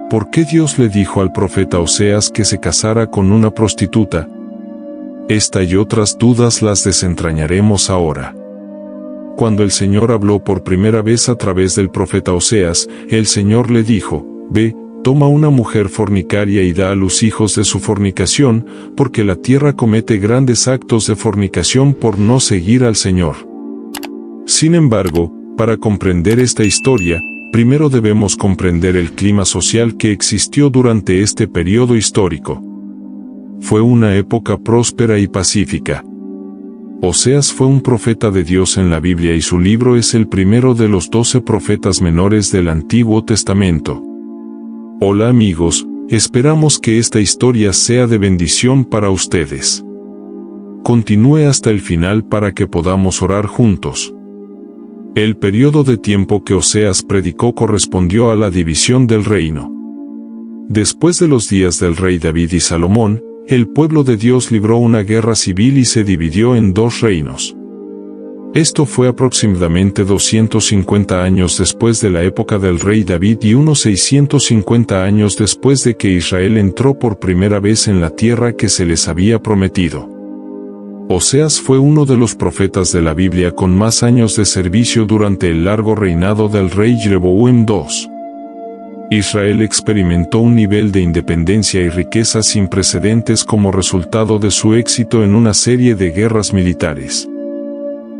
¿por qué Dios le dijo al profeta Oseas que se casara con una prostituta? Esta y otras dudas las desentrañaremos ahora. Cuando el Señor habló por primera vez a través del profeta Oseas, el Señor le dijo: «Ve, toma una mujer fornicaria y da a luz hijos de su fornicación, porque la tierra comete grandes actos de fornicación por no seguir al Señor». Sin embargo, para comprender esta historia, primero debemos comprender el clima social que existió durante este periodo histórico. Fue una época próspera y pacífica. Oseas fue un profeta de Dios en la Biblia y su libro es el primero de los 12 profetas menores del Antiguo Testamento. Hola amigos, esperamos que esta historia sea de bendición para ustedes. Continúe hasta el final para que podamos orar juntos. El periodo de tiempo que Oseas predicó correspondió a la división del reino. Después de los días del rey David y Salomón, el pueblo de Dios libró una guerra civil y se dividió en 2 reinos. Esto fue aproximadamente 250 años después de la época del rey David y unos 650 años después de que Israel entró por primera vez en la tierra que se les había prometido. Oseas fue uno de los profetas de la Biblia con más años de servicio durante el largo reinado del rey Jeroboam II. Israel experimentó un nivel de independencia y riqueza sin precedentes como resultado de su éxito en una serie de guerras militares.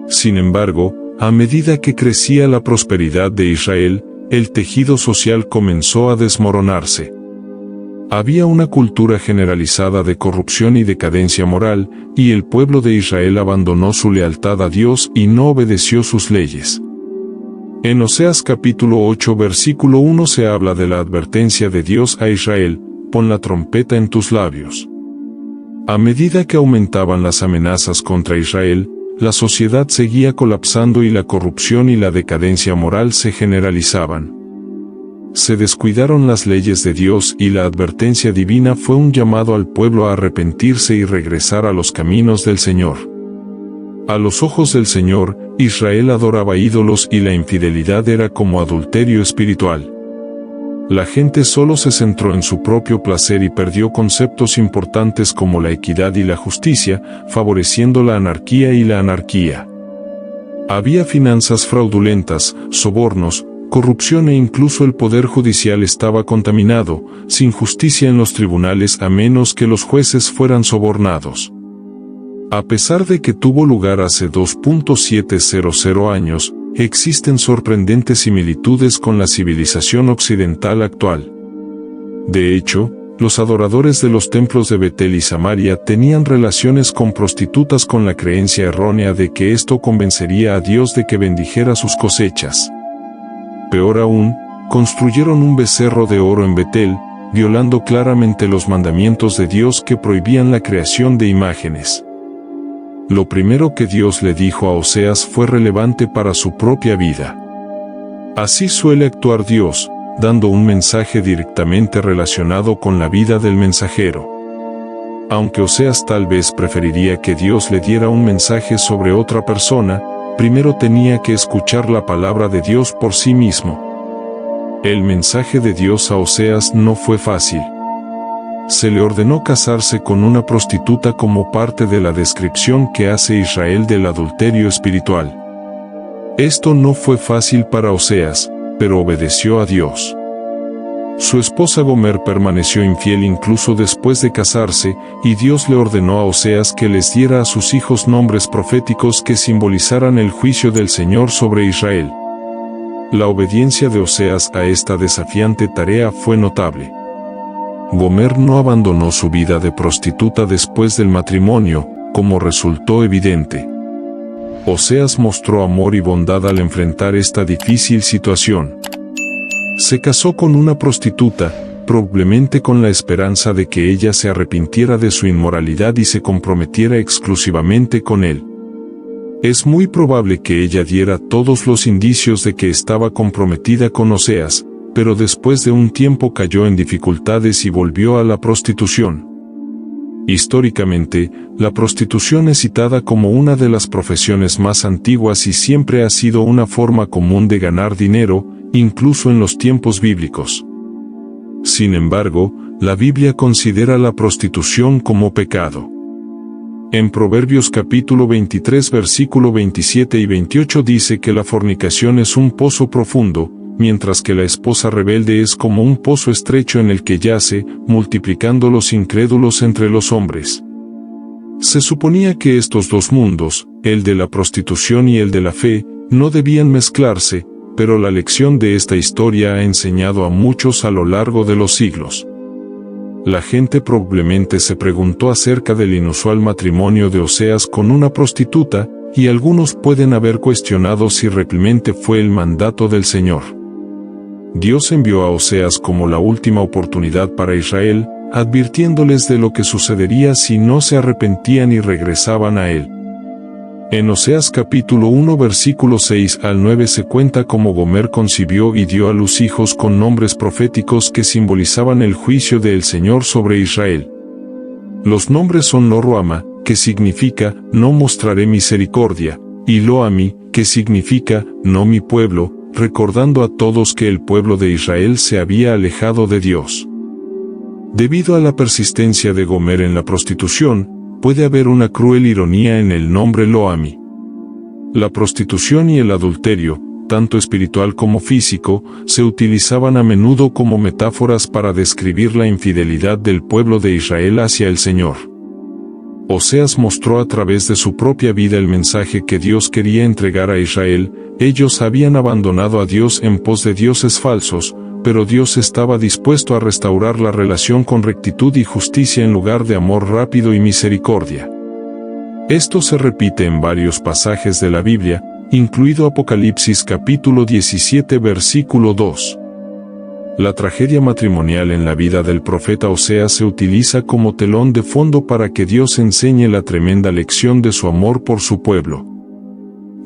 Sin embargo, a medida que crecía la prosperidad de Israel, el tejido social comenzó a desmoronarse. Había una cultura generalizada de corrupción y decadencia moral, y el pueblo de Israel abandonó su lealtad a Dios y no obedeció sus leyes. En Oseas capítulo 8 versículo 1 se habla de la advertencia de Dios a Israel: «Pon la trompeta en tus labios». A medida que aumentaban las amenazas contra Israel, la sociedad seguía colapsando y la corrupción y la decadencia moral se generalizaban. Se descuidaron las leyes de Dios y la advertencia divina fue un llamado al pueblo a arrepentirse y regresar a los caminos del Señor. A los ojos del Señor, Israel adoraba ídolos y la infidelidad era como adulterio espiritual. La gente solo se centró en su propio placer y perdió conceptos importantes como la equidad y la justicia, favoreciendo la anarquía y la anarquía. Había finanzas fraudulentas, sobornos, corrupción e incluso el poder judicial estaba contaminado, sin justicia en los tribunales a menos que los jueces fueran sobornados. A pesar de que tuvo lugar hace 2.700 años, existen sorprendentes similitudes con la civilización occidental actual. De hecho, los adoradores de los templos de Betel y Samaria tenían relaciones con prostitutas con la creencia errónea de que esto convencería a Dios de que bendijera sus cosechas. Peor aún, construyeron un becerro de oro en Betel, violando claramente los mandamientos de Dios que prohibían la creación de imágenes. Lo primero que Dios le dijo a Oseas fue relevante para su propia vida. Así suele actuar Dios, dando un mensaje directamente relacionado con la vida del mensajero. Aunque Oseas tal vez preferiría que Dios le diera un mensaje sobre otra persona, primero tenía que escuchar la palabra de Dios por sí mismo. El mensaje de Dios a Oseas no fue fácil. Se le ordenó casarse con una prostituta como parte de la descripción que hace Israel del adulterio espiritual. Esto no fue fácil para Oseas, pero obedeció a Dios. Su esposa Gomer permaneció infiel incluso después de casarse, y Dios le ordenó a Oseas que les diera a sus hijos nombres proféticos que simbolizaran el juicio del Señor sobre Israel. La obediencia de Oseas a esta desafiante tarea fue notable. Gomer no abandonó su vida de prostituta después del matrimonio, como resultó evidente. Oseas mostró amor y bondad al enfrentar esta difícil situación. Se casó con una prostituta, probablemente con la esperanza de que ella se arrepintiera de su inmoralidad y se comprometiera exclusivamente con él. Es muy probable que ella diera todos los indicios de que estaba comprometida con Oseas, pero después de un tiempo cayó en dificultades y volvió a la prostitución. Históricamente, la prostitución es citada como una de las profesiones más antiguas y siempre ha sido una forma común de ganar dinero, incluso en los tiempos bíblicos. Sin embargo, la Biblia considera la prostitución como pecado. En Proverbios capítulo 23 versículo 27 y 28 dice que la fornicación es un pozo profundo, mientras que la esposa rebelde es como un pozo estrecho en el que yace, multiplicando los incrédulos entre los hombres. Se suponía que estos dos mundos, el de la prostitución y el de la fe, no debían mezclarse, pero la lección de esta historia ha enseñado a muchos a lo largo de los siglos. La gente probablemente se preguntó acerca del inusual matrimonio de Oseas con una prostituta, y algunos pueden haber cuestionado si realmente fue el mandato del Señor. Dios envió a Oseas como la última oportunidad para Israel, advirtiéndoles de lo que sucedería si no se arrepentían y regresaban a Él. En Oseas capítulo 1 versículos 6 al 9 se cuenta cómo Gomer concibió y dio a luz hijos con nombres proféticos que simbolizaban el juicio del Señor sobre Israel. Los nombres son Lo-ruhamah, que significa no mostraré misericordia, y Lo-ammi, que significa no mi pueblo, recordando a todos que el pueblo de Israel se había alejado de Dios. Debido a la persistencia de Gomer en la prostitución, puede haber una cruel ironía en el nombre Lo-ammi. La prostitución y el adulterio, tanto espiritual como físico, se utilizaban a menudo como metáforas para describir la infidelidad del pueblo de Israel hacia el Señor. Oseas mostró a través de su propia vida el mensaje que Dios quería entregar a Israel. Ellos habían abandonado a Dios en pos de dioses falsos, pero Dios estaba dispuesto a restaurar la relación con rectitud y justicia en lugar de amor rápido y misericordia. Esto se repite en varios pasajes de la Biblia, incluido Apocalipsis capítulo 17 versículo 2. La tragedia matrimonial en la vida del profeta Oseas se utiliza como telón de fondo para que Dios enseñe la tremenda lección de su amor por su pueblo.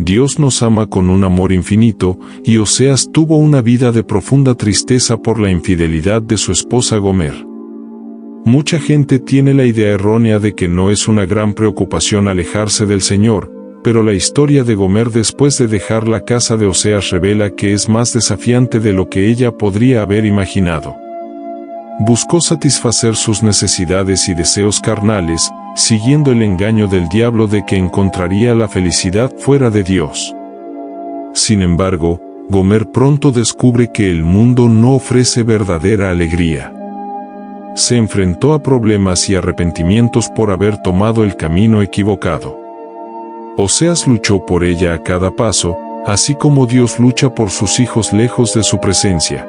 Dios nos ama con un amor infinito, y Oseas tuvo una vida de profunda tristeza por la infidelidad de su esposa Gomer. Mucha gente tiene la idea errónea de que no es una gran preocupación alejarse del Señor, pero la historia de Gomer después de dejar la casa de Oseas revela que es más desafiante de lo que ella podría haber imaginado. Buscó satisfacer sus necesidades y deseos carnales, siguiendo el engaño del diablo de que encontraría la felicidad fuera de Dios. Sin embargo, Gomer pronto descubre que el mundo no ofrece verdadera alegría. Se enfrentó a problemas y arrepentimientos por haber tomado el camino equivocado. Oseas luchó por ella a cada paso, así como Dios lucha por sus hijos lejos de su presencia.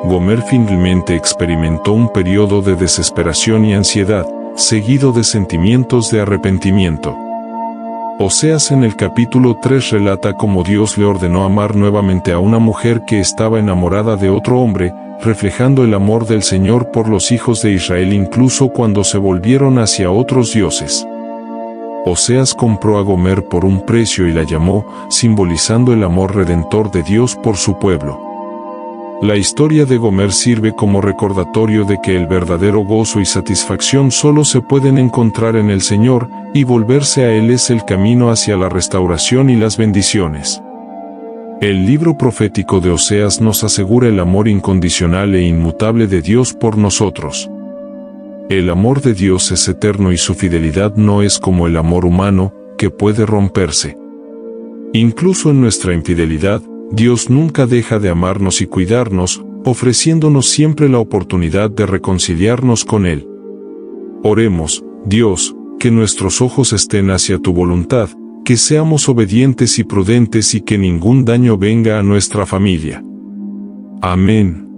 Gomer finalmente experimentó un periodo de desesperación y ansiedad, seguido de sentimientos de arrepentimiento. Oseas en el capítulo 3 relata cómo Dios le ordenó amar nuevamente a una mujer que estaba enamorada de otro hombre, reflejando el amor del Señor por los hijos de Israel incluso cuando se volvieron hacia otros dioses. Oseas compró a Gomer por un precio y la llamó, simbolizando el amor redentor de Dios por su pueblo. La historia de Gomer sirve como recordatorio de que el verdadero gozo y satisfacción solo se pueden encontrar en el Señor, y volverse a Él es el camino hacia la restauración y las bendiciones. El libro profético de Oseas nos asegura el amor incondicional e inmutable de Dios por nosotros. El amor de Dios es eterno y su fidelidad no es como el amor humano, que puede romperse. Incluso en nuestra infidelidad, Dios nunca deja de amarnos y cuidarnos, ofreciéndonos siempre la oportunidad de reconciliarnos con Él. Oremos, Dios, que nuestros ojos estén hacia tu voluntad, que seamos obedientes y prudentes y que ningún daño venga a nuestra familia. Amén.